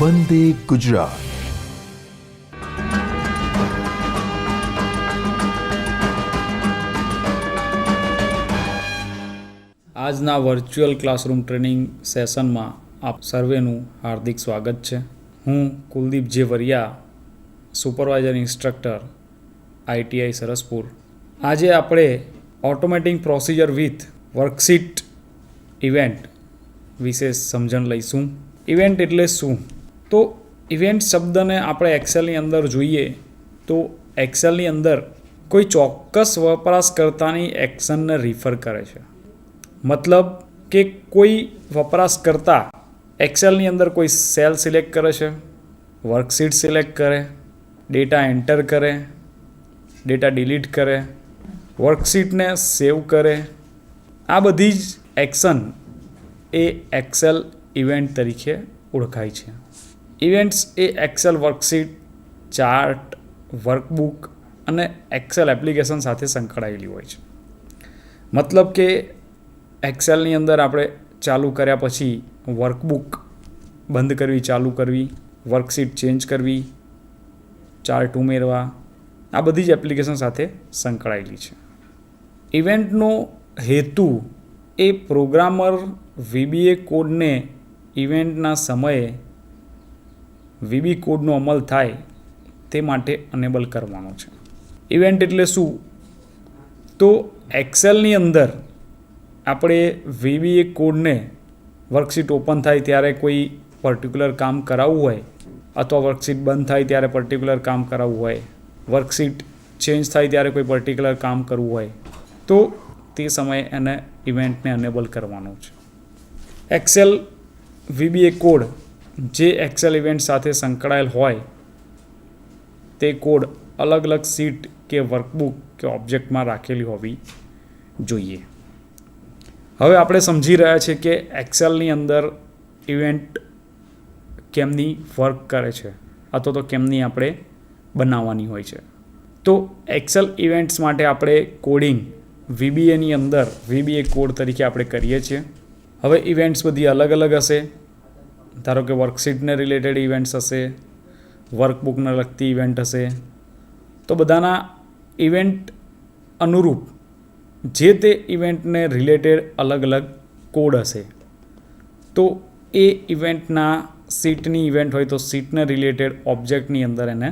વંદે ગુજરાત. આજના virtual classroom training સેશનમાં આપ સર્વેનું હાર્દિક સ્વાગત છે. હું કુલદીપ જે Variya, supervisor instructor, ITI Saraspur. આજે આપણે automatic procedure with worksheet event વિશે સમજણ લઈશું. ઇવેન્ટ એટલે શું? તો ઇવેન્ટ શબ્દને આપણે એક્સેલની અંદર જોઈએ તો એક્સેલની અંદર કોઈ ચોક્કસ વપરાશકર્તાની એક્શનને રિફર કરે છે. મતલબ કે કોઈ વપરાશકર્તા એક્સેલની અંદર કોઈ સેલ સિલેક્ટ કરે છે, વર્કશીટ સિલેક્ટ કરે, ડેટા એન્ટર કરે, ડેટા ડિલીટ કરે, વર્કશીટને સેવ કરે. આ બધી જ એક્શન એ એક્સેલ ઇવેન્ટ તરીકે ઓળખાય છે. ઇવેન્ટ્સ એ એક્સેલ વર્કશીટ, ચાર્ટ, વર્કબુક અને એક્સેલ એપ્લિકેશન સાથે સંકળાયેલી હોય છે. મતલબ કે એક્સેલની અંદર આપણે ચાલુ કર્યા પછી વર્કબુક બંધ કરવી, ચાલુ કરવી, વર્કશીટ ચેન્જ કરવી, ચાર્ટ ઉમેરવા, આ બધી જ એપ્લિકેશન સાથે સંકળાયેલી છે. ઇવેન્ટનો હેતુ એ પ્રોગ્રામર VBA કોડને ઇવેન્ટના સમયે VB કોડનો અમલ થાય તે માટે અનેબલ કરવાનો છે. ઇવેન્ટ એટલે શું? તો એક્સેલની અંદર આપણે VBA કોડને વર્કશીટ ઓપન થાય ત્યારે કોઈ પર્ટિક્યુલર કામ કરાવવું હોય, અથવા વર્કશીટ બંધ થાય ત્યારે પર્ટિક્યુલર કામ કરાવવું હોય, વર્કશીટ ચેન્જ થાય ત્યારે કોઈ પર્ટિક્યુલર કામ કરવું હોય, તો તે સમયે એને ઇવેન્ટને અનેબલ કરવાનું છે. એક્સેલ VBA કોડ જે એક્સેલ ઇવેન્ટ સાથે સંકળાયેલ હોય તે કોડ અલગ અલગ શીટ કે વર્કબુક કે ઓબ્જેક્ટમાં રાખેલી હોવી જોઈએ. હવે આપણે સમજી રહ્યા છીએ કે એક્સેલની અંદર ઇવેન્ટ કેમની વર્ક કરે છે અથવા તો કેમની આપણે બનાવવાની હોય છે. તો એક્સેલ ઇવેન્ટ્સ માટે આપણે કોડિંગ VBAની અંદર VBA કોડ તરીકે આપણે કરીએ છીએ. હવે ઇવેન્ટ્સ બધી અલગ અલગ હશે. ધારો કે વર્કશીટને રિલેટેડ ઇવેન્ટ્સ હશે, વર્કબુકને લગતી ઇવેન્ટ હશે. તો બધાના ઇવેન્ટ અનુરૂપ જે તે ઇવેન્ટને રિલેટેડ અલગ અલગ કોડ હશે. તો એ ઇવેન્ટના સીટની ઇવેન્ટ હોય તો સીટને રિલેટેડ ઓબ્જેક્ટની અંદર એને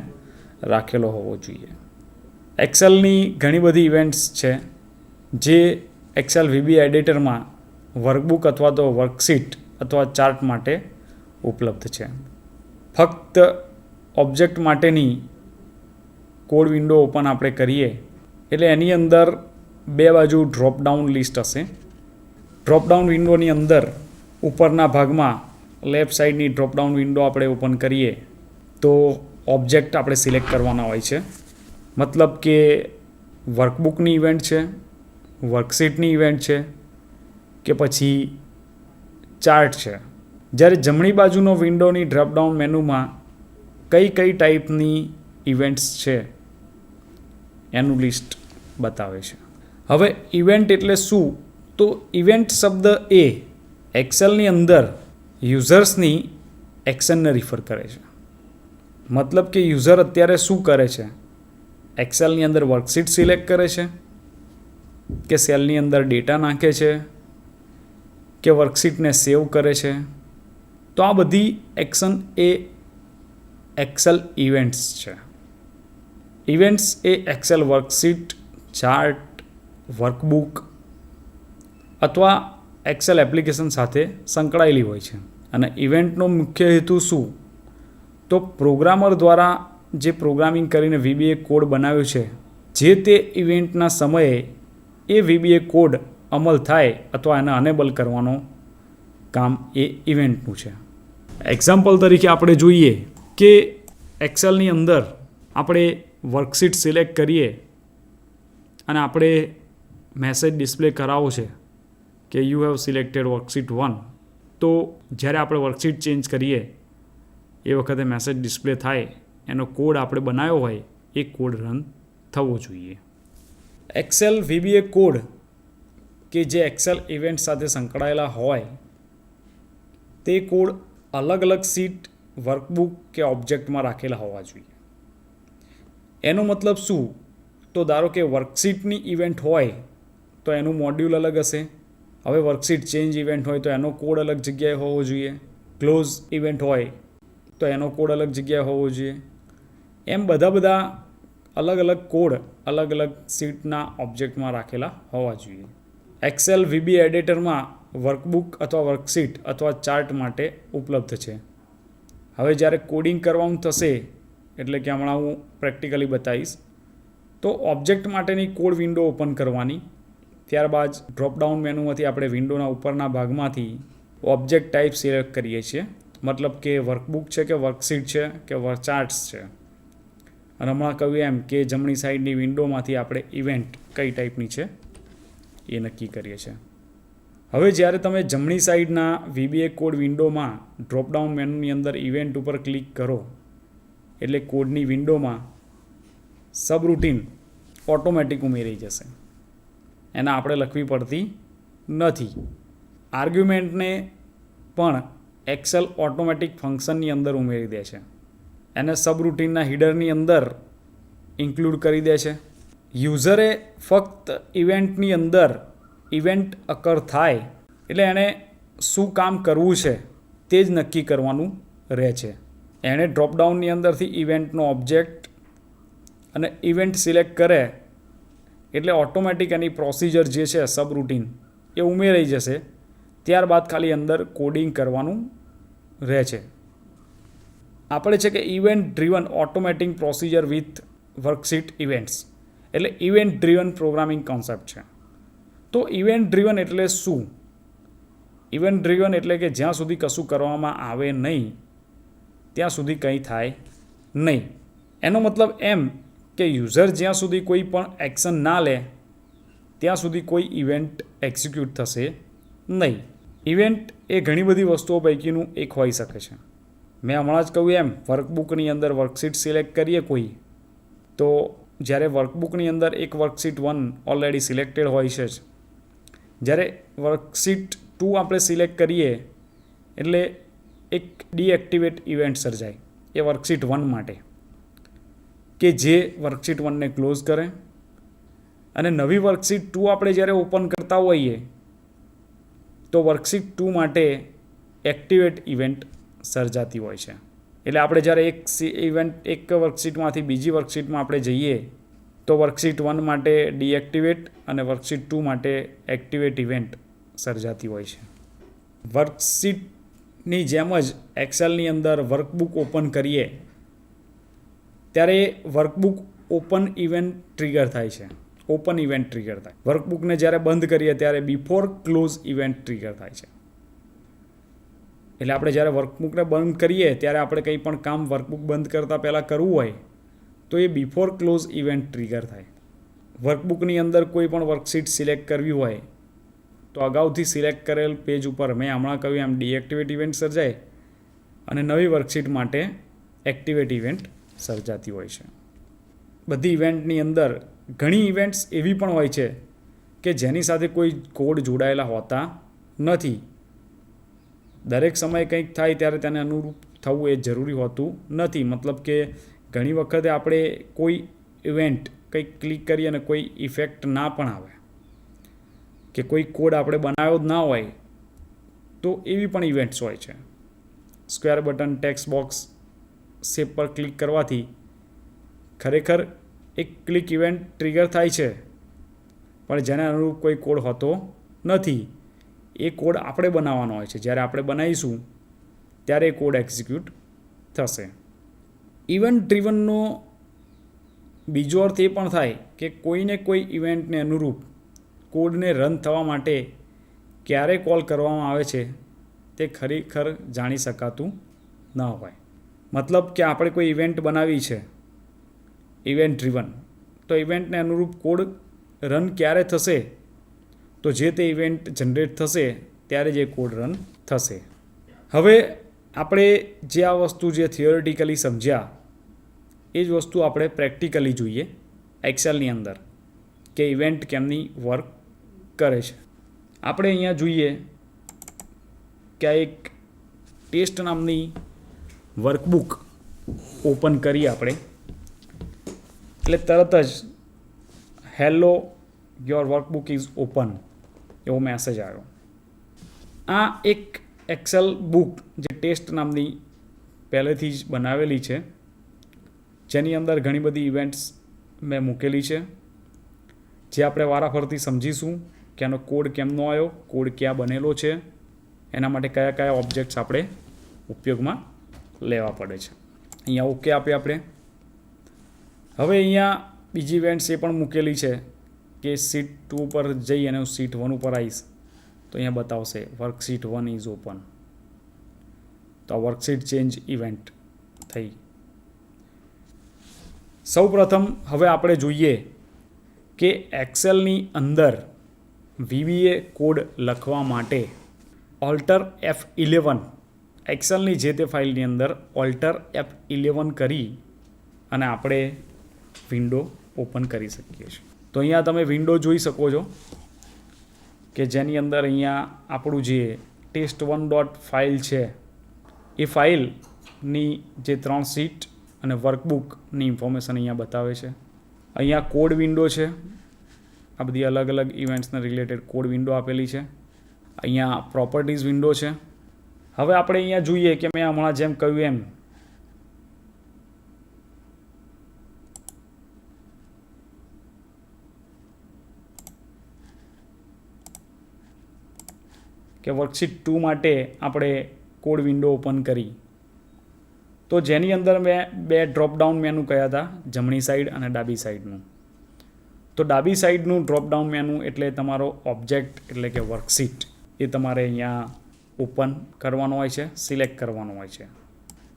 રાખેલો હોવો જોઈએ. એક્સેલની ઘણી બધી ઇવેન્ટ્સ છે જે એક્સેલ VBA એડિટરમાં વર્કબુક અથવા તો વર્કશીટ અથવા ચાર્ટ માટે ઉપલબ્ધ છે. ફક્ત ઓબ્જેક્ટ માટેની કોડ વિન્ડો ઓપન આપણે કરીએ એટલે એની અંદર બે બાજુ ડ્રોપડાઉન લિસ્ટ હશે. ડ્રોપડાઉન વિન્ડોની અંદર ઉપરના ભાગમાં લેફ્ટ સાઈડની ડ્રોપડાઉન વિન્ડો આપણે ઓપન કરીએ તો ઓબ્જેક્ટ આપણે સિલેક્ટ કરવાના હોય છે. મતલબ કે વર્કબુકની ઇવેન્ટ છે, વર્કશીટની ઇવેન્ટ છે કે પછી ચાર્ટ છે. જ્યારે જમણી બાજુનો વિન્ડોની ડ્રોપડાઉન મેનુમાં કઈ કઈ ટાઈપની ઇવેન્ટ્સ છે એનું લિસ્ટ બતાવે છે. હવે ઇવેન્ટ એટલે શું? તો ઇવેન્ટ શબ્દ એ એક્સેલની અંદર યુઝર્સની એક્શનને રિફર કરે છે. મતલબ કે યુઝર અત્યારે શું કરે છે? એક્સેલની અંદર વર્કશીટ સિલેક્ટ કરે છે, કે સેલની અંદર ડેટા નાખે છે, કે વર્કશીટને સેવ કરે છે. તો આ બધી એક્શન એ એક્સેલ ઇવેન્ટ્સ છે. ઇવેન્ટ્સ એ એક્સેલ વર્કશીટ, ચાર્ટ, વર્કબુક અથવા એક્સેલ એપ્લિકેશન સાથે સંકળાયેલી હોય છે. અને ઇવેન્ટનો મુખ્ય હેતુ શું? તો પ્રોગ્રામર દ્વારા જે પ્રોગ્રામિંગ કરીને VBA કોડ બનાવ્યો છે, જે તે ઇવેન્ટના સમયે એ VBA કોડ અમલ થાય અથવા એને અનેબલ કરવાનો કામ એ ઇવેન્ટનું છે. એક્ઝામ્પલ તરીકે આપણે જોઈએ કે એક્સેલની અંદર આપણે વર્કશીટ સિલેક્ટ કરીએ અને આપણે મેસેજ ડિસ્પ્લે કરાવો છે કે યુ હેવ સિલેક્ટેડ વર્કશીટ 1. તો જ્યારે આપણે વર્કશીટ ચેન્જ કરીએ એ વખતે મેસેજ ડિસ્પ્લે થાય, એનો કોડ આપણે બનાવ્યો હોય એ કોડ રન થવો જોઈએ. એક્સેલ VBA કોડ કે જે એક્સેલ ઇવેન્ટ સાથે સંકળાયેલા હોય તે કોડ અલગ અલગ શીટ વર્કબુક કે ઓબ્જેક્ટમાં રાખેલા હોવા જોઈએ. એનો મતલબ શું? તો ધારો કે વર્કશીટની ઇવેન્ટ હોય તો એનું મોડ્યુલ અલગ હશે. હવે વર્કશીટ ચેન્જ ઇવેન્ટ હોય તો એનો કોડ અલગ જગ્યાએ હોવો જોઈએ. ક્લોઝ ઇવેન્ટ હોય તો એનો કોડ અલગ જગ્યાએ હોવો જોઈએ. એમ બધા અલગ અલગ કોડ અલગ અલગ શીટના ઓબ્જેક્ટમાં રાખેલા હોવા જોઈએ. એક્સેલ VB એડિટરમાં વર્કબુક અથવા વર્કશીટ અથવા ચાર્ટ માટે ઉપલબ્ધ છે. હવે જ્યારે કોડિંગ કરવાનું થશે, એટલે કે હમણાં હું પ્રેક્ટિકલી બતાવીશ, તો ઓબ્જેક્ટ માટેની કોડ વિન્ડો ઓપન કરવાની. ત્યારબાદ ડ્રોપડાઉન મેનુમાંથી આપણે વિન્ડોના ઉપરના ભાગમાંથી ઓબ્જેક્ટ ટાઈપ સિલેક્ટ કરીએ છીએ. મતલબ કે વર્કબુક છે કે વર્કશીટ છે કે ચાર્ટ્સ છે. અને હમણાં કહ્યું એમ કે જમણી સાઈડની વિન્ડોમાંથી આપણે ઇવેન્ટ કઈ ટાઈપની છે એ નક્કી કરીએ છીએ. હવે જ્યારે તમે જમણી સાઈડના VBA કોડ વિન્ડોમાં ડ્રોપડાઉન મેનુની અંદર ઇવેન્ટ ઉપર ક્લિક કરો એટલે કોડની વિન્ડોમાં સબરૂટીન ઓટોમેટિક ઉમેરાઈ જશે. એના આપણે લખવી પડતી નથી. આર્ગ્યુમેન્ટને પણ એક્સેલ ઓટોમેટિક ફંક્શનની અંદર ઉમેરી દે છે. એને સબરૂટીનના હિડરની અંદર ઇન્ક્લુડ કરી દે છે. યુઝરે ફક્ત ઇવેન્ટની અંદર ઇવેન્ટ અકર થાય એટલે એણે શું કામ કરવું છે તે જ નક્કી કરવાનું રહે છે. એણે ડ્રોપડાઉનની અંદરથી ઇવેન્ટનો ઓબ્જેક્ટ અને ઇવેન્ટ સિલેક્ટ કરે એટલે ઓટોમેટિક એની પ્રોસિજર જે છે સબરૂટીન એ ઉમેરાઈ જશે. ત્યારબાદ ખાલી અંદર કોડિંગ કરવાનું રહે છે. આપણે છે કે event driven automatic procedure with worksheet events, એટલે ઇવેન્ટ ડ્રીવન પ્રોગ્રામિંગ કોન્સેપ્ટ છે. તો ઇવેન્ટ ડ્રીવન એટલે શું? ઇવેન્ટ ડ્રીવન એટલે કે જ્યાં સુધી કશું કરવામાં આવે નહીં ત્યાં સુધી કંઈ થાય નહીં. એનો મતલબ એમ કે યુઝર જ્યાં સુધી કોઈ પણ એક્શન ના લે ત્યાં સુધી કોઈ ઇવેન્ટ એક્ઝિક્યુટ થશે નહીં. ઇવેન્ટ એ ઘણી બધી વસ્તુઓ પૈકીનું એક હોઈ શકે છે. મેં હમણાં જ કહ્યું એમ વર્કબુકની અંદર વર્કશીટ સિલેક્ટ કરીએ કોઈ, તો જ્યારે વર્કબુકની અંદર એક વર્કશીટ 1 ઓલરેડી સિલેક્ટેડ હોય છે જ. જ્યારે વર્કશીટ 2 આપણે સિલેક્ટ કરીએ એટલે એક ડીએક્ટિવેટ ઇવેન્ટ સર્જાય એ વર્કશીટ 1 માટે, કે જે વર્કશીટ 1ને ક્લોઝ કરે. અને નવી વર્કશીટ 2 આપણે જ્યારે ઓપન કરતા હોઈએ તો વર્કશીટ 2 માટે એક્ટિવેટ ઇવેન્ટ સર્જાતી હોય છે. એટલે આપણે જ્યારે એક વર્કશીટમાંથી બીજી વર્કશીટમાં આપણે જઈએ તો વર્કશીટ 1 માટે ડીએક્ટિવેટ અને વર્કશીટ 2 માટે એક્ટિવેટ ઇવેન્ટ સર્જાતી હોય છે. વર્કશીટની જેમ જ એક્સેલની અંદર વર્કબુક ઓપન કરીએ ત્યારે વર્કબુક ઓપન ઇવેન્ટ ટ્રિગર થાય છે. ઓપન ઇવેન્ટ ટ્રિગર થાય. વર્કબુકને જ્યારે બંધ કરીએ ત્યારે બિફોર ક્લોઝ ઇવેન્ટ ટ્રિગર થાય છે. એટલે આપણે જ્યારે વર્કબુકને બંધ કરીએ ત્યારે આપણે કંઈ પણ કામ વર્કબુક બંધ કરતાં પહેલાં કરવું હોય તો એ બિફોર ક્લોઝ ઇવેન્ટ ટ્રિગર થાય. વર્કબુકની અંદર કોઈ પણ વર્કશીટ સિલેક્ટ કરવી હોય તો અગાઉથી સિલેક્ટ કરેલ પેજ ઉપર મેં હમણાં કહ્યું એમ ડીએક્ટિવેટ ઇવેન્ટ સર્જાય અને નવી વર્કશીટ માટે એક્ટિવેટ ઇવેન્ટ સર્જાતી હોય છે. બધી ઇવેન્ટની અંદર ઘણી ઇવેન્ટ્સ એવી પણ હોય છે કે જેની સાથે કોઈ કોડ જોડાયેલા હોતા નથી. દરેક સમયે કંઈક થાય ત્યારે તેને અનુરૂપ થવું એ જરૂરી હોતું નથી. મતલબ કે ઘણી વખતે આપણે કોઈ ઇવેન્ટ કંઈક ક્લિક કરીએ અને કોઈ ઇફેક્ટ ના પણ આવે કે કોઈ કોડ આપણે બનાવ્યો જ ના હોય તો એવી પણ ઇવેન્ટ્સ હોય છે. Square button text box shape પર ક્લિક કરવાથી ખરેખર એક ક્લિક ઇવેન્ટ ટ્રિગર થાય છે પણ જેને અનુરૂપ કોઈ કોડ હોતો નથી. એ કોડ આપણે બનાવવાનો હોય છે. જ્યારે આપણે બનાવીશું ત્યારે એ કોડ એક્ઝિક્યુટ થશે. ઇવેન્ટ ડ્રીવનનો બીજો અર્થ એ પણ થાય કે કોઈને કોઈ ઇવેન્ટને અનુરૂપ કોડને રન થવા માટે ક્યારે કોલ કરવામાં આવે છે તે ખરેખર જાણી શકાતું ન હોય. મતલબ કે આપણે કોઈ ઇવેન્ટ બનાવી છે ઇવેન્ટ ડ્રીવન, તો ઇવેન્ટને અનુરૂપ કોડ રન ક્યારે થશે તો જે તે ઇવેન્ટ જનરેટ થશે ત્યારે જ એ કોડ રન થશે. હવે આપણે જે આ વસ્તુ જે થિયોરિટિકલી સમજ્યા એ જ વસ્તુ આપણે પ્રેક્ટિકલી જોઈએ એક્સેલની અંદર કે ઇવેન્ટ કેમની વર્ક કરે છે. આપણે અહીંયા જોઈએ કે આ એક ટેસ્ટ નામની વર્કબુક ઓપન કરી આપણે એટલે તરત જ hello your workbook is open એવો મેસેજ આવ્યો. આ એક એક્સેલ બુક જે ટેસ્ટ નામની પહેલેથી જ બનાવેલી છે, જેની અંદર ઘણી બધી ઇવેન્ટ્સ મેં મૂકેલી છે, જે આપણે વારાફરતી સમજીશું કે આનો કોડ કેમનો આવ્યો, કોડ ક્યાં બનેલો છે, એના માટે કયા કયા ઓબ્જેક્ટ્સ આપણે ઉપયોગમાં લેવા પડે છે. અહીંયા ઓકે આપીએ આપણે. હવે અહીંયા બીજી ઇવેન્ટ્સ એ પણ મૂકેલી છે કે સીટ 2 પર જઈ અને હું સીટ 1 ઉપર આવીશ તો અહીંયા બતાવશે વર્કશીટ 1 ઇઝ ઓપન. તો આ વર્કશીટ ચેન્જ ઇવેન્ટ થઈ. સૌ પ્રથમ હવે આપણે જોઈએ કે એક્સેલની અંદર VBA કોડ લખવા માટે ઓલ્ટર F11 એક્સેલની જે તે ફાઇલની અંદર ઓલ્ટર F11 કરી અને આપણે વિન્ડો ઓપન કરી શકીએ છીએ. તો અહીંયા તમે વિન્ડો જોઈ શકો છો કે જેની અંદર અહીંયા આપણું જે test1 ફાઇલ છે એ ફાઇલની જે 3 સીટ અને વર્કબુકની ઇન્ફોર્મેશન અહીંયા બતાવે છે. અહીંયા કોડ વિન્ડો છે, આ બધી અલગ અલગ ઇવેન્ટ્સને રિલેટેડ કોડ વિન્ડો આપેલી છે. અહીંયા પ્રોપર્ટીઝ વિન્ડો છે. હવે આપણે અહીંયા જોઈએ કે મેં હમણાં જેમ કહ્યું એમ કે વર્કશીટ 2 માટે આપણે કોડ વિન્ડો ઓપન કરી તો જેની અંદર મેં 2 ડ્રોપડાઉન મેનુ કયા હતા, જમણી સાઈડ અને ડાબી સાઈડનું. તો ડાબી સાઈડનું ડ્રોપડાઉન મેનુ એટલે તમારો ઓબ્જેક્ટ એટલે કે વર્કશીટ એ તમારે અહીંયા ઓપન કરવાનો હોય છે, સિલેક્ટ કરવાનો હોય છે.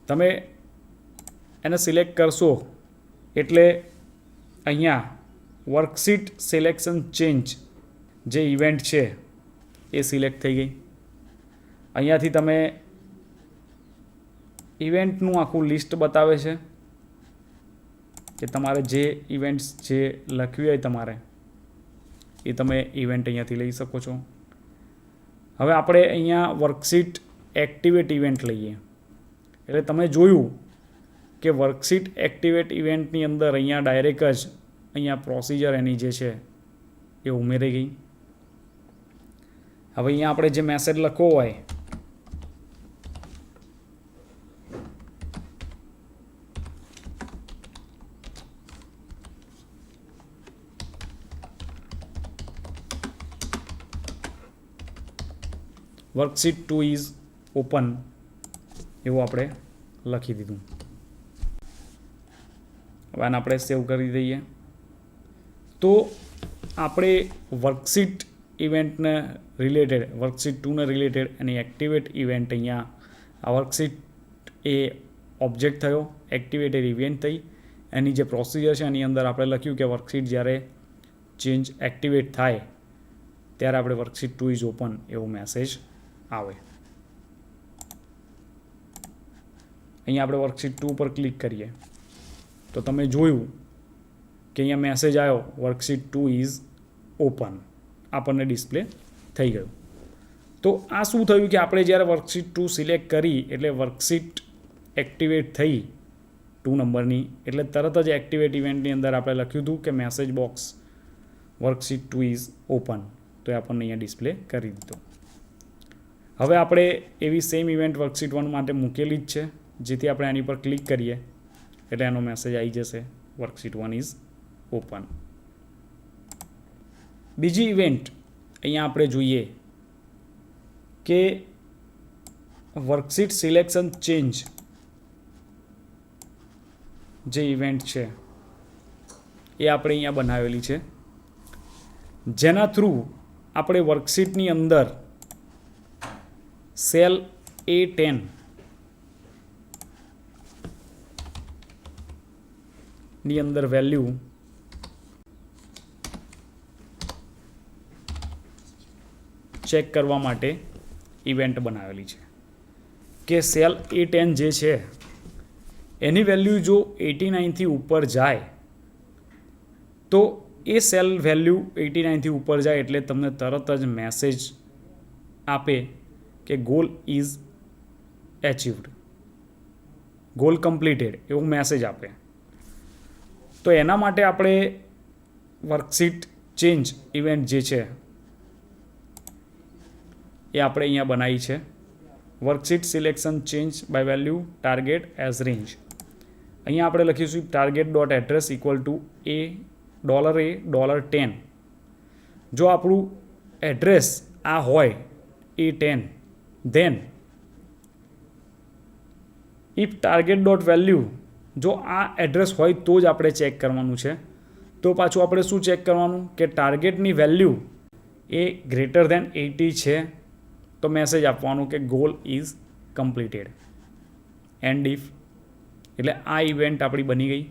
તમે એને સિલેક્ટ કરશો એટલે અહીંયા વર્કશીટ સિલેક્શન ચેન્જ જે ઇવેન્ટ છે એ સિલેક્ટ થઈ ગઈ. અહીંયાથી તમે ઇવેન્ટનું આખું લિસ્ટ બતાવે છે કે તમારે જે ઇવેન્ટ્સ જે લખવી હોય તમારે એ તમે ઇવેન્ટ અહીંયાથી લઈ શકો છો. હવે આપણે અહીંયા વર્કશીટ એક્ટિવેટ ઇવેન્ટ લઈએ એટલે તમે જોયું કે વર્કશીટ એક્ટિવેટ ઇવેન્ટની અંદર અહીંયા ડાયરેક્ટ જ અહીંયા પ્રોસિજર એની જે છે એ ઉમેરી ગઈ. હવે અહીંયા આપણે જે મેસેજ લખવો હોય વર્કશીટ 2 ઇઝ ઓપન એવું આપણે લખી દીધું. હવે આને આપણે સેવ કરી દઈએ. તો આપણે વર્કશીટ ઇવેન્ટને રિલેટેડ વર્કશીટ 2ને રિલેટેડ એની એક્ટિવેટ ઇવેન્ટ અહીંયા આ વર્કશીટ એ ઓબ્જેક્ટ થયો, એક્ટિવેટેડ ઇવેન્ટ થઈ. એની જે પ્રોસિજર છે એની અંદર આપણે લખ્યું કે વર્કશીટ જ્યારે ચેન્જ એક્ટિવેટ થાય ત્યારે આપણે વર્કશીટ 2 ઇઝ ઓપન એવો મેસેજ આવે. અહીંયા આપણે વર્કશીટ 2 પર ક્લિક કરીએ તો તમે જોયું કે અહીંયા મેસેજ આવ્યો વર્કશીટ 2 ઇઝ ઓપન આપણને ડિસ્પ્લે થઈ ગયું. તો આ શું થયું કે આપણે જ્યારે વર્કશીટ 2 સિલેક્ટ કરી એટલે વર્કશીટ એક્ટિવેટ થઈ 2 નંબરની એટલે તરત જ એક્ટિવેટ ઇવેન્ટની અંદર આપણે લખ્યું હતું કે message box worksheet 2 is open તો એ આપણને અહીંયા ડિસ્પ્લે કરી દીધો. હવે આપણે એવી સેમ ઇવેન્ટ વર્કશીટ 1 માટે મૂકેલી જ છે, જેથી આપણે આની પર ક્લિક કરીએ એટલે એનો મેસેજ આવી જશે વર્કશીટ 1 ઇઝ ઓપન. બીજી ઇવેન્ટ અહીંયા આપણે જોઈએ કે વર્કશીટ સિલેક્શન ચેન્જ જે ઇવેન્ટ છે એ આપણે અહીંયા બનાવેલી છે, જેના થ્રુ આપણે વર્કશીટની અંદર સેલ A10 ની અંદર વેલ્યુ ચેક કરવા માટે ઇવેન્ટ બનાવેલી છે કે સેલ A10 જે છે એની વેલ્યુ જો 89 થી ઉપર જાય તો એ સેલ વેલ્યુ 89 થી ઉપર જાય એટલે તમને તરત જ મેસેજ આપે કે ગોલ ઇઝ એચીવ્ડ. ગોલ કમ્પ્લીટેડ એવો મેસેજ આપે. તો એના માટે આપણે વર્કશીટ ચેન્જ ઇવેન્ટ જે છે એ આપણે અહીંયા બનાવી છે. Worksheet selection change by value target as range. અહીંયા આપણે લખીશું target dot address equal to $10. જો આપણું એડ્રેસ આ હોય A10 then if target dot value જો આ એડ્રેસ હોય તો જ આપણે ચેક કરવાનું છે. તો પાછું આપણે શું ચેક કરવાનું કે ટાર્ગેટની વેલ્યુ એ ગ્રેટર ધેન 80 છે તો મેસેજ આપવાનું કે goal is completed. And if એટલે આ ઇવેન્ટ આપણી બની ગઈ.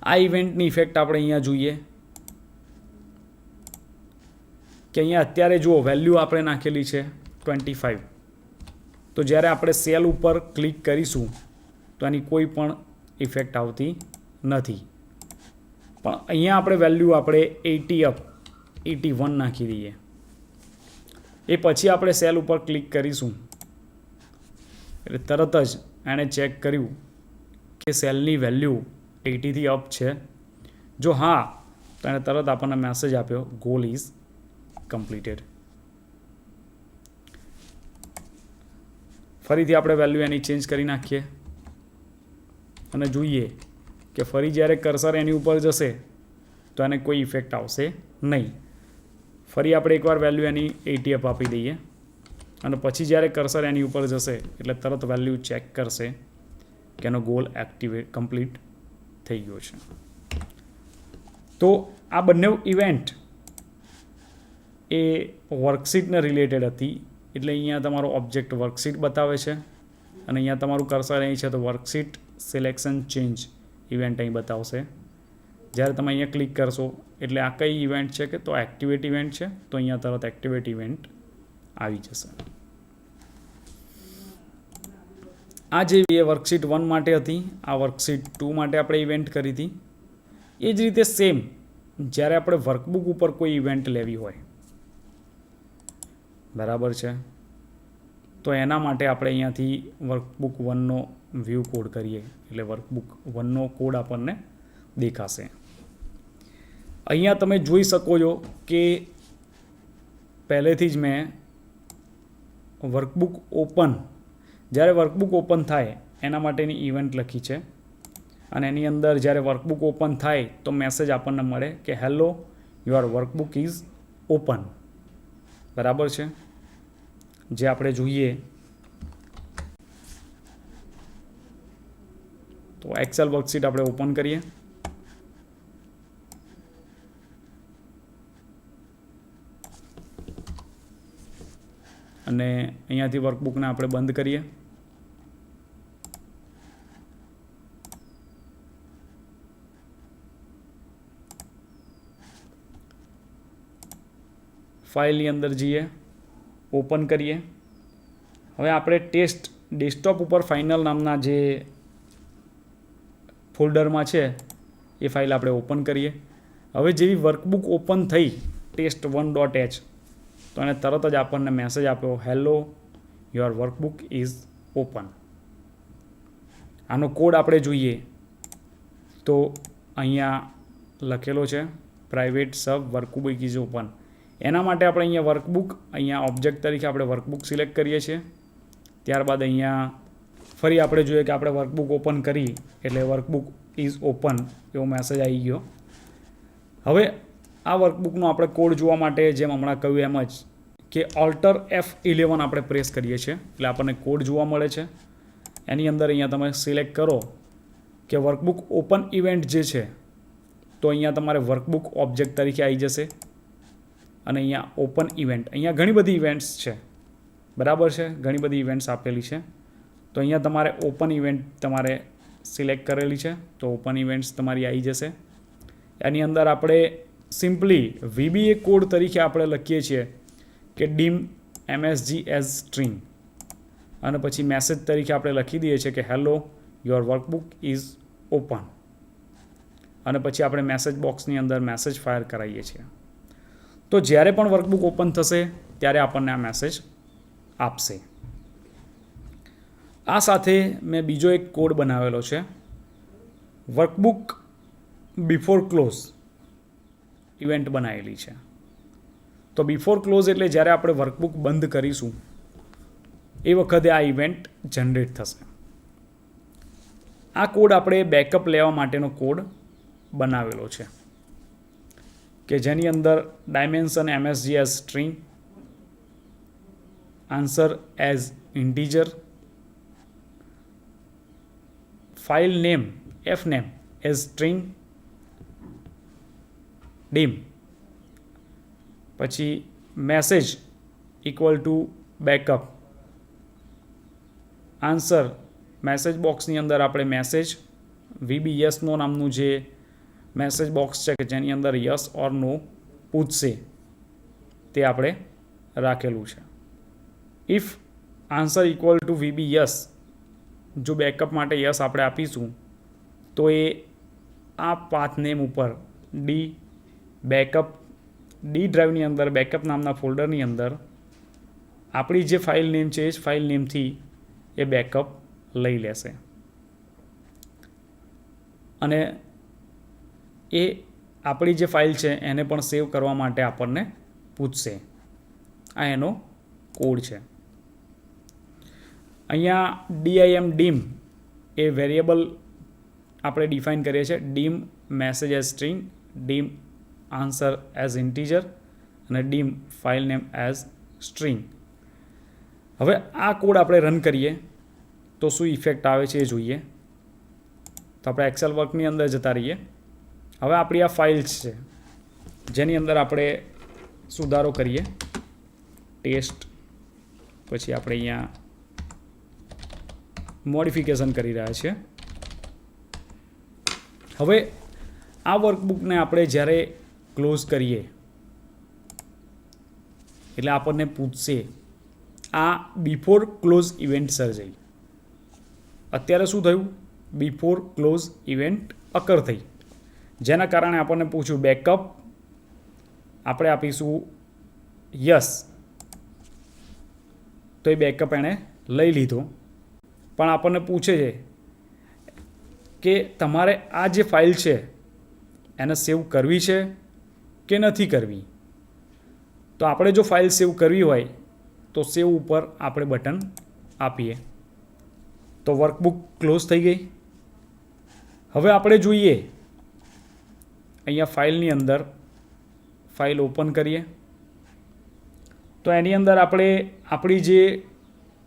આ ઇવેન્ટની ઇફેક્ટ આપણે અહીંયા જોઈએ કે અહીંયા અત્યારે જુઓ વેલ્યુ આપણે નાખેલી છે 25. તો જ્યારે આપણે સેલ ઉપર ક્લિક કરીશું તો એની કોઈ પણ ઇફેક્ટ આવતી નથી. પણ અહીંયા આપણે વેલ્યુ આપણે 81 નાખી દઈએ. એ પછી આપણે સેલ ઉપર ક્લિક કરીશું એટલે તરત જ એણે ચેક કર્યું કે સેલની વેલ્યુ 80 થી અપ છે. જો હા તો એણે તરત આપણને મેસેજ આપ્યો ગોલ ઇઝ કમ્પ્લીટેડ. ફરીથી આપણે વેલ્યુ એની ચેન્જ કરી નાખીએ અને જોઈએ કે ફરી જ્યારે કર્સર એની ઉપર જશે તો એને કોઈ ઇફેક્ટ આવશે નહીં. ફરી આપણે એકવાર વેલ્યુ એની 80 અપ આપી દઈએ અને પછી જ્યારે કર્સર એની ઉપર જશે એટલે તરત વેલ્યુ ચેક કરશે કે એનો ગોલ કમ્પ્લીટ થઈ ગયો છે. તો આ બંને ઇવેન્ટ એ વર્કશીટને રિલેટેડ હતી. એટલે અહીંયા તમારો ઓબ્જેક્ટ વર્કશીટ બતાવે છે અને અહીંયા તમારું કર્સર અહીં છે તો વર્કશીટ સિલેક્શન ચેન્જ ઇવેન્ટ અહીં બતાવશે. જ્યારે તમે અહીંયા ક્લિક કરશો એટલે આ કઈ ઇવેન્ટ છે કે તો એક્ટિવેટ ઇવેન્ટ છે તો અહીંયા તરત એક્ટિવેટ ઇવેન્ટ આવી જશે. આ જે વર્કશીટ 1 માટે હતી આ વર્કશીટ 2 માટે આપણે ઇવેન્ટ કરી હતી. એ જ રીતે સેમ જ્યારે આપણે વર્કબુક ઉપર કોઈ ઇવેન્ટ લેવી હોય બરાબર છે તો એના માટે આપણે અહીંયાથી વર્કબુક 1નો વ્યૂ કોડ કરીએ એટલે વર્કબુક 1નો કોડ આપણને દેખાશે. અહીંયા તમે જોઈ શકો છો કે પહેલેથી જ મેં વર્કબુક ઓપન જ્યારે વર્કબુક ઓપન થાય એના માટેની ઇવેન્ટ લખી છે અને એની અંદર જ્યારે વર્કબુક ઓપન થાય તો મેસેજ આપણને મળે કે hello your workbook is open. બરાબર છે. જે આપણે જોઈએ તો એક્સેલ વર્કશીટ આપણે ઓપન કરીએ અને અહીંયાથી વર્કબુકને આપણે બંધ કરીએ. ફાઇલની અંદર જઈએ ઓપન કરીએ. હવે આપણે ટેસ્ટ ડેસ્કટોપ ઉપર ફાઇનલ નામના જે ફોલ્ડરમાં છે એ ફાઇલ આપણે ઓપન કરીએ. હવે જેવી વર્કબુક ઓપન થઈ test1.h તો એને તરત જ આપણને મેસેજ આપ્યો hello your workbook is open. આનો કોડ આપણે જોઈએ તો અહીંયા લખેલો છે private sub workbook is open. એના માટે આપણે અહીંયા વર્કબુક અહીંયા ઓબ્જેક્ટ તરીકે આપણે વર્કબુક સિલેક્ટ કરીએ છીએ. ત્યારબાદ અહીંયા ફરી આપણે જોઈએ કે આપણે વર્કબુક ઓપન કરી એટલે વર્કબુક ઇઝ ઓપન એવો મેસેજ આવી ગયો. હવે આ વર્કબુકનો આપણે કોડ જોવા માટે જેમ હમણાં કહ્યું એમ જ કે ઓલ્ટર F11 આપણે પ્રેસ કરીએ છીએ એટલે આપણને કોડ જોવા મળે છે. એની અંદર અહીંયા તમે સિલેક્ટ કરો કે વર્કબુક ઓપન ઇવેન્ટ જે છે તો અહીંયા તમારે વર્કબુક ઓબ્જેક્ટ તરીકે આવી જશે અને અહીંયા ઓપન ઇવેન્ટ અહીંયા ઘણી બધી ઇવેન્ટ્સ છે બરાબર છે. ઘણી બધી ઇવેન્ટ્સ આપેલી છે તો અહીંયા તમારે ઓપન ઇવેન્ટ તમારે સિલેક્ટ કરેલી છે તો ઓપન ઇવેન્ટ્સ તમારી આવી જશે. એની અંદર આપણે સિમ્પલી VBA કોડ તરીકે આપણે લખીએ છીએ કે ડીમ MSG એઝ સ્ટ્રિંગ અને પછી મેસેજ તરીકે આપણે લખી દઈએ છીએ કે hello your workbook is open અને પછી આપણે મેસેજ બોક્સની અંદર મેસેજ ફાયર કરાવીએ છીએ. તો જ્યારે પણ વર્કબુક ઓપન થશે ત્યારે આપણને આ મેસેજ આપશે. આ સાથે મેં બીજો એક કોડ બનાવેલો છે, વર્કબુક બિફોર ક્લોઝ ઇવેન્ટ બનાવેલી છે. તો બિફોર ક્લોઝ એટલે જ્યારે આપણે વર્કબુક બંધ કરીશું એ વખતે આ ઇવેન્ટ જનરેટ થશે. આ કોડ આપણે બેકઅપ લેવા માટેનો કોડ બનાવેલો છે કે જેની અંદર dimension MSG as string, answer as integer, file name fname as string, dim, પછી message equal to backup, answer message બોક્સની અંદર આપણે મેસેજ VB યસ નો નામનું જે મેસેજ બોક્સ છે કે જેની અંદર યસ ઓર નો પૂછશે તે આપણે રાખેલું છે. If answer equal to VB yes, જો બેકઅપ માટે યસ આપણે આપીશું તો એ આ પાથ નેમ ઉપર ડી ડ્રાઈવની અંદર બેકઅપ નામના ફોલ્ડરની અંદર આપણી જે ફાઇલ નેમ છે એ જ ફાઇલ નેમથી એ બેકઅપ લઈ લેશે અને એ આપણી જે ફાઇલ છે એને પણ સેવ કરવા માટે આપણને પૂછશે. આ એનો કોડ છે. અહીંયા dim એ વેરિયેબલ આપણે ડિફાઇન કરીએ છીએ, dim message as string, dim answer as integer અને dim file name as string. હવે આ કોડ આપણે રન કરીએ તો શું ઇફેક્ટ આવે છે એ જોઈએ. તો આપણે એક્સેલ વર્કની અંદર જતા રહીએ. હવે આપણી આ ફાઇલ્સ છે જેની અંદર આપણે સુધારો કરીએ, ટેસ્ટ, પછી આપણે અહીંયા મોડિફિકેશન કરી રહ્યા છીએ. હવે આ વર્કબુકને આપણે જ્યારે ક્લોઝ કરીએ એટલે આપણને પૂછશે આ બિફોર ક્લોઝ ઇવેન્ટ સર્જાઈ. અત્યારે શું થયું? બિફોર ક્લોઝ ઇવેન્ટ અકર થઈ, જેના કારણે આપણને પૂછ્યું બેકઅપ, આપણે આપીશું યસ તો એ બેકઅપ એણે લઈ લીધો. પણ આપણને પૂછે છે કે તમારે આ જે ફાઇલ છે એને સેવ કરવી છે કે નથી કરવી. તો આપણે જો ફાઇલ સેવ કરવી હોય તો સેવ ઉપર આપણે બટન આપીએ તો વર્કબુક ક્લોઝ થઈ ગઈ. હવે આપણે જોઈએ અહીંયા ફાઇલની અંદર ફાઇલ ઓપન કરીએ તો એની અંદર આપણે આપણી જે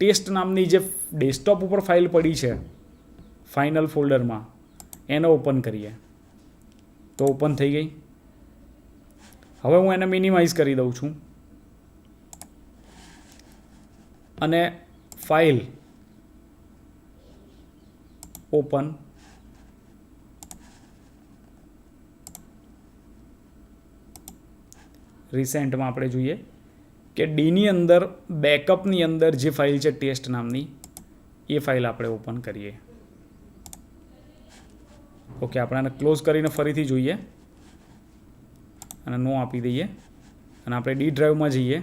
ટેસ્ટ નામની જે ડેસ્કટોપ ઉપર ફાઇલ પડી છે ફાઇનલ ફોલ્ડરમાં એને ઓપન કરીએ તો ઓપન થઈ ગઈ. હવે હું એને મિનિમાઇઝ કરી દઉં છું અને ફાઇલ ઓપન, રિસેન્ટમાં આપણે જોઈએ કે ડીની અંદર બેકઅપની અંદર જે ફાઇલ છે ટેસ્ટ નામની એ ફાઇલ આપણે ઓપન કરીએ. ઓકે, આપણે આને ક્લોઝ કરીને ફરીથી જોઈએ અને નો આપી દઈએ અને આપણે ડી ડ્રાઈવમાં જઈએ.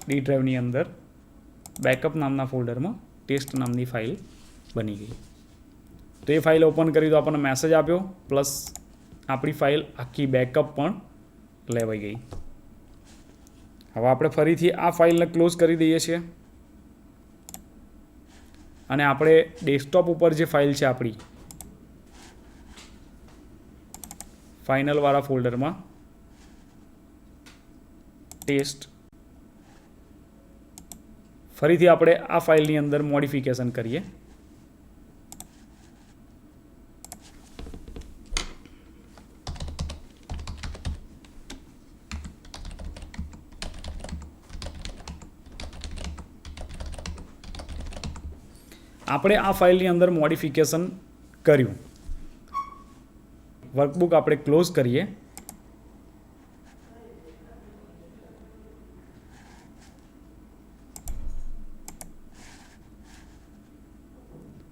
ડી ડ્રાઈવની અંદર બેકઅપ નામના ફોલ્ડરમાં ટેસ્ટ નામની ફાઇલ બની ગઈ. તો એ ફાઇલ ઓપન કરી તો આપણને મેસેજ આપ્યો પ્લસ આપણી ફાઇલ આખી બેકઅપ પણ લેવાઈ ગઈ. હવે આપણે ફરીથી આ ફાઇલને ક્લોઝ કરી દઈએ છીએ અને આપણે ડેસ્કટોપ ઉપર જે ફાઇલ છે આપણી ફાઇનલવાળા ફોલ્ડરમાં ટેસ્ટ, ફરીથી આપણે આ ફાઇલની અંદર મોડિફિકેશન કરીએ. આપણે આ ફાઇલની અંદર મોડિફિકેશન કર્યું. વર્કબુક આપણે ક્લોઝ કરીએ.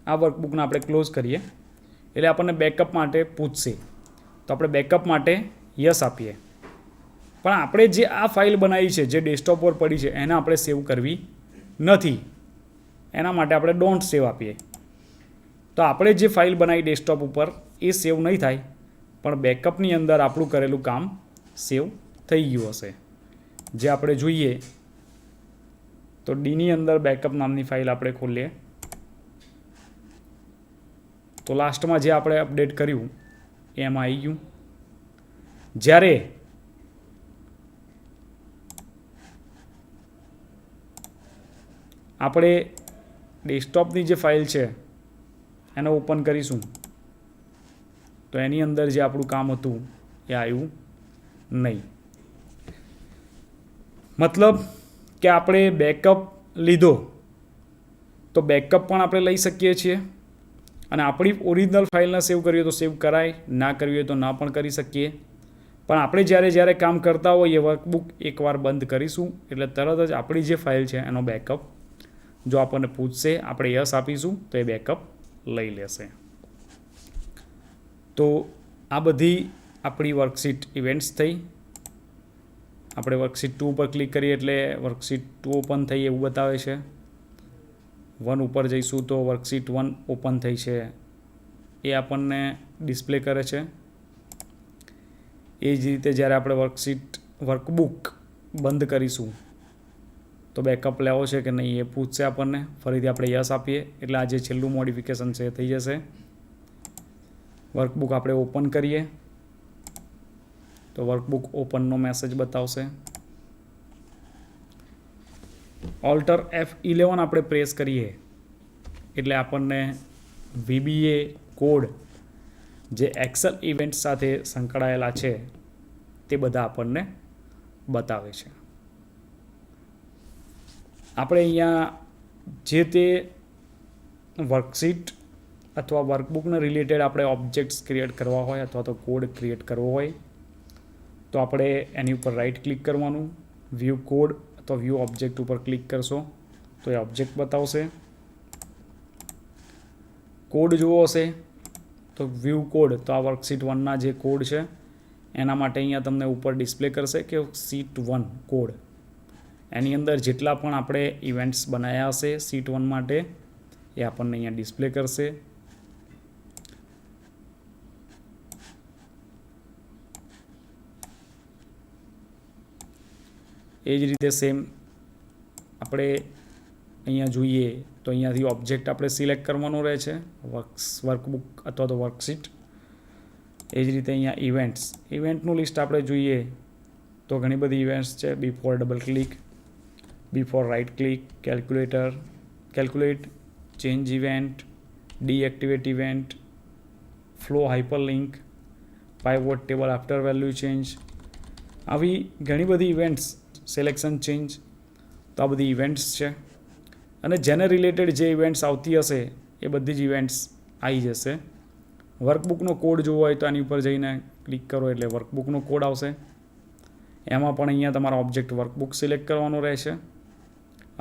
આ વર્કબુકને આપણે ક્લોઝ કરીએ એટલે આપણને બેકઅપ માટે પૂછશે તો આપણે બેકઅપ માટે યસ આપીએ. પણ આપણે જે આ ફાઇલ બનાવી છે જે ડેસ્કટોપ પર પડી છે એને આપણે સેવ કરવી નથી એના માટે આપણે ડોન્ટ સેવ આપીએ. તો આપણે જે ફાઇલ બનાવી ડેસ્કટોપ ઉપર એ સેવ નહીં થાય, પણ બેકઅપની અંદર આપણું કરેલું કામ સેવ થઈ ગયું હશે. જે આપણે જોઈએ તો ડીની અંદર બેકઅપ નામની ફાઇલ આપણે ખોલીએ તો લાસ્ટમાં જે આપણે અપડેટ કર્યું એમાં આવી ગયું. જ્યારે આપણે ડેસ્કટોપની જે ફાઇલ છે એને ઓપન કરીશું તો એની અંદર જે આપણું કામ હતું એ આવ્યું નહીં. મતલબ કે આપણે બેકઅપ લીધો તો બેકઅપ પણ આપણે લઈ શકીએ છીએ, અને આપણી ઓરિજિનલ ફાઇલને સેવ કરવી હોય તો સેવ કરાય, ના કરવી હોય તો ના પણ કરી શકીએ. પણ આપણે જ્યારે કામ કરતા હોઈએ વર્કબુક એકવાર બંધ કરીશું એટલે તરત જ આપણી જે ફાઇલ છે એનો બેકઅપ જો આપણને પૂછશે, આપણે યસ આપીશું તો એ બેકઅપ લઈ લેશે. તો આ બધી આપણી વર્કશીટ ઇવેન્ટ્સ થઈ. આપણે વર્કશીટ 2 ઉપર ક્લિક કરીએ એટલે વર્કશીટ 2 ઓપન થઈ એવું બતાવે છે. 1 ઉપર જઈશું તો વર્કશીટ 1 ઓપન થઈ છે એ આપણને ડિસ્પ્લે કરે છે. એ જ રીતે જ્યારે આપણે વર્કબુક બંધ કરીશું તો બેકઅપ લેવો છે કે નહીં એ પૂછશે આપણને. ફરીથી આપણે યસ આપીએ એટલે આ જે છેલ્લું મોડિફિકેશન છે એ થઈ જશે. વર્કબુક આપણે ઓપન કરીએ તો વર્કબુક ઓપનનો મેસેજ બતાવશે. ઓલ્ટર F11 આપણે પ્રેસ કરીએ એટલે આપણને VBA કોડ જે એક્સેલ ઇવેન્ટ સાથે સંકળાયેલા છે તે બધા આપણને બતાવે છે. આપણે અહીંયા જે તે વર્કશીટ અથવા વર્કબુકને રિલેટેડ આપણે ઓબ્જેક્ટ્સ ક્રિએટ કરવા હોય અથવા તો કોડ ક્રિએટ કરવો હોય તો આપણે એની ઉપર રાઇટ ક્લિક કરવાનું, વ્યૂ કોડ અથવા વ્યૂ ઓબ્જેક્ટ ઉપર ક્લિક કરશો તો એ ઓબ્જેક્ટ બતાવશે. કોડ જોવો હશે તો વ્યૂ કોડ, તો આ વર્કશીટ 1ના જે કોડ છે એના માટે અહીંયા તમને ઉપર ડિસ્પ્લે કરશે કે શીટ 1 કોડ. એની અંદર જેટલા પણ આપણે ઇવેન્ટ્સ બનાવ્યા હશે શીટ 1 માટે એ આપણને અહીંયા ડિસ્પ્લે કરશે. એ જ રીતે સેમ આપણે અહીંયા જોઈએ તો અહીંયાથી ઓબ્જેક્ટ આપણે સિલેક્ટ કરવાનો રહે છે, વર્કબુક અથવા તો વર્કશીટ. એ જ રીતે અહીંયા ઇવેન્ટનું લિસ્ટ આપણે જોઈએ તો ઘણી બધી ઇવેન્ટ્સ છે. Before double click, before right click, calculate, change event, deactivate event, follow hyperlink, pivot table after value change, આવી ઘણી બધી ઇવેન્ટ્સ, સિલેક્શન ચેન્જ. તો આ બધી ઇવેન્ટ્સ છે અને જેને રિલેટેડ જે ઇવેન્ટ્સ આવતી હશે એ બધી જ ઇવેન્ટ્સ આવી જશે. વર્કબુકનો કોડ જોવો હોય તો આની ઉપર જઈને ક્લિક કરો એટલે વર્કબુકનો કોડ આવશે. એમાં પણ અહીંયા તમારા ઓબ્જેક્ટ વર્કબુક સિલેક્ટ કરવાનો રહેશે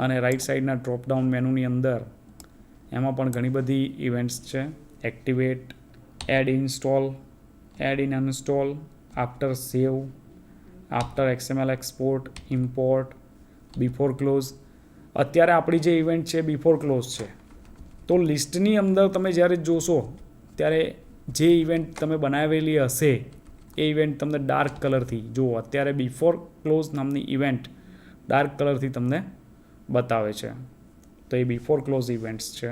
અને રાઇટ સાઈડના ડ્રોપડાઉન મેનુની અંદર એમાં પણ ઘણી બધી ઇવેન્ટ્સ છે. Activate, add in uninstall, after save, after XML export, import, before close. અત્યારે આપણી જે ઇવેન્ટ છે બિફોર ક્લોઝ છે. તો લિસ્ટની અંદર તમે જ્યારે જોશો ત્યારે જે ઇવેન્ટ તમે બનાવેલી હશે એ ઇવેન્ટ તમને ડાર્ક કલરથી જુઓ. અત્યારે બિફોર ક્લોઝ નામની ઇવેન્ટ ડાર્ક કલરથી તમને બતાવે છે. તો એ બિફોર ક્લોઝ ઇવેન્ટ્સ છે.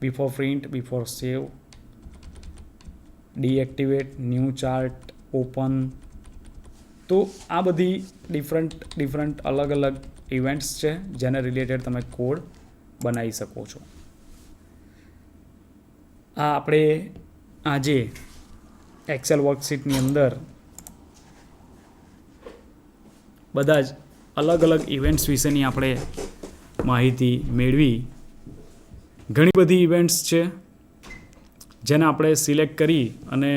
બિફોર પ્રિન્ટ, બિફોર સેવ, ડીએક્ટિવેટ, ન્યૂ ચાર્ટ, ઓપન. તો આ બધી ડિફરન્ટ અલગ અલગ ઇવેન્ટ્સ છે જેને રિલેટેડ તમે કોડ બનાવી શકો છો. આ આપણે આજે એક્સેલ વર્કશીટની અંદર બધા જ અલગ અલગ ઇવેન્ટ્સ વિશેની આપણે માહિતી મેળવી. ઘણી બધી ઇવેન્ટ્સ છે જેને આપણે સિલેક્ટ કરી અને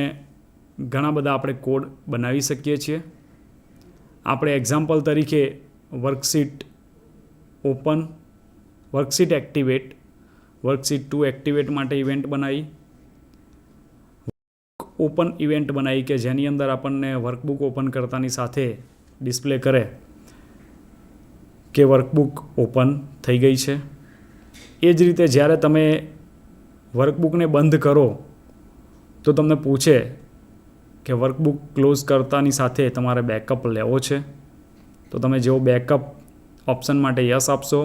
ઘણા બધા આપણે કોડ બનાવી શકીએ છીએ. આપણે એક્ઝામ્પલ તરીકે worksheet open, worksheet activate, worksheet 2 activate માટે ઇવેન્ટ બનાવી, ઓપન ઇવેન્ટ બનાવી કે જેની અંદર આપણને વર્કબુક ઓપન કરતાની સાથે ડિસ્પ્લે કરે કે વર્કબુક ઓપન થઈ ગઈ છે. એ જ રીતે જ્યારે તમે વર્કબુકને બંધ કરો તો તમને પૂછે કે વર્કબુક ક્લોઝ કરતાની સાથે તમારે બેકઅપ લેવો છે. તો તમે જેવો બેકઅપ ઓપ્શન માટે યસ આપશો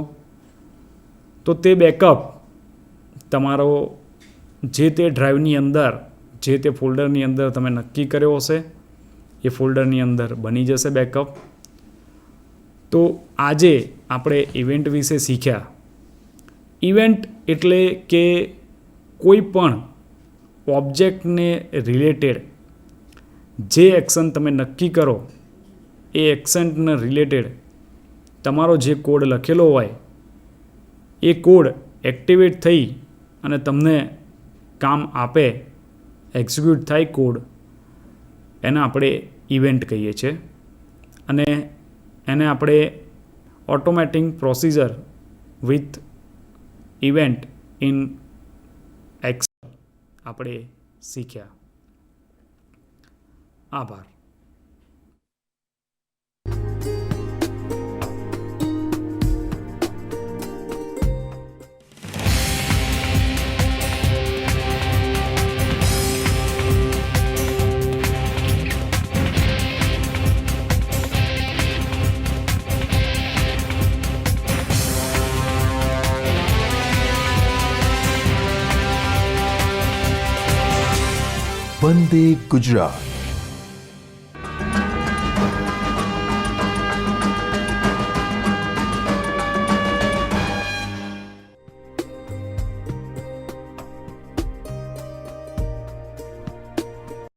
તો તે બેકઅપ તમારો જે તે ડ્રાઈવની અંદર, જે તે ફોલ્ડરની અંદર તમે નક્કી કર્યો હશે એ ફોલ્ડરની અંદર બની જશે બેકઅપ. તો આજે આપણે ઇવેન્ટ વિશે શીખ્યા. ઇવેન્ટ એટલે કે કોઈ પણ ઓબ્જેક્ટને રિલેટેડ જે એક્શન તમે નક્કી કરો એ એક્શનને રિલેટેડ તમારો જે કોડ લખેલો હોય એ કોડ એક્ટિવેટ થઈ અને તમને કામ આપે, એક્ઝિક્યુટ થાય કોડ, એને આપણે ઇવેન્ટ કહીએ છીએ. અને એને આપણે automatic procedure with event in Excel આપણે શીખ્યા. આભાર. વંદે ગુજરાત.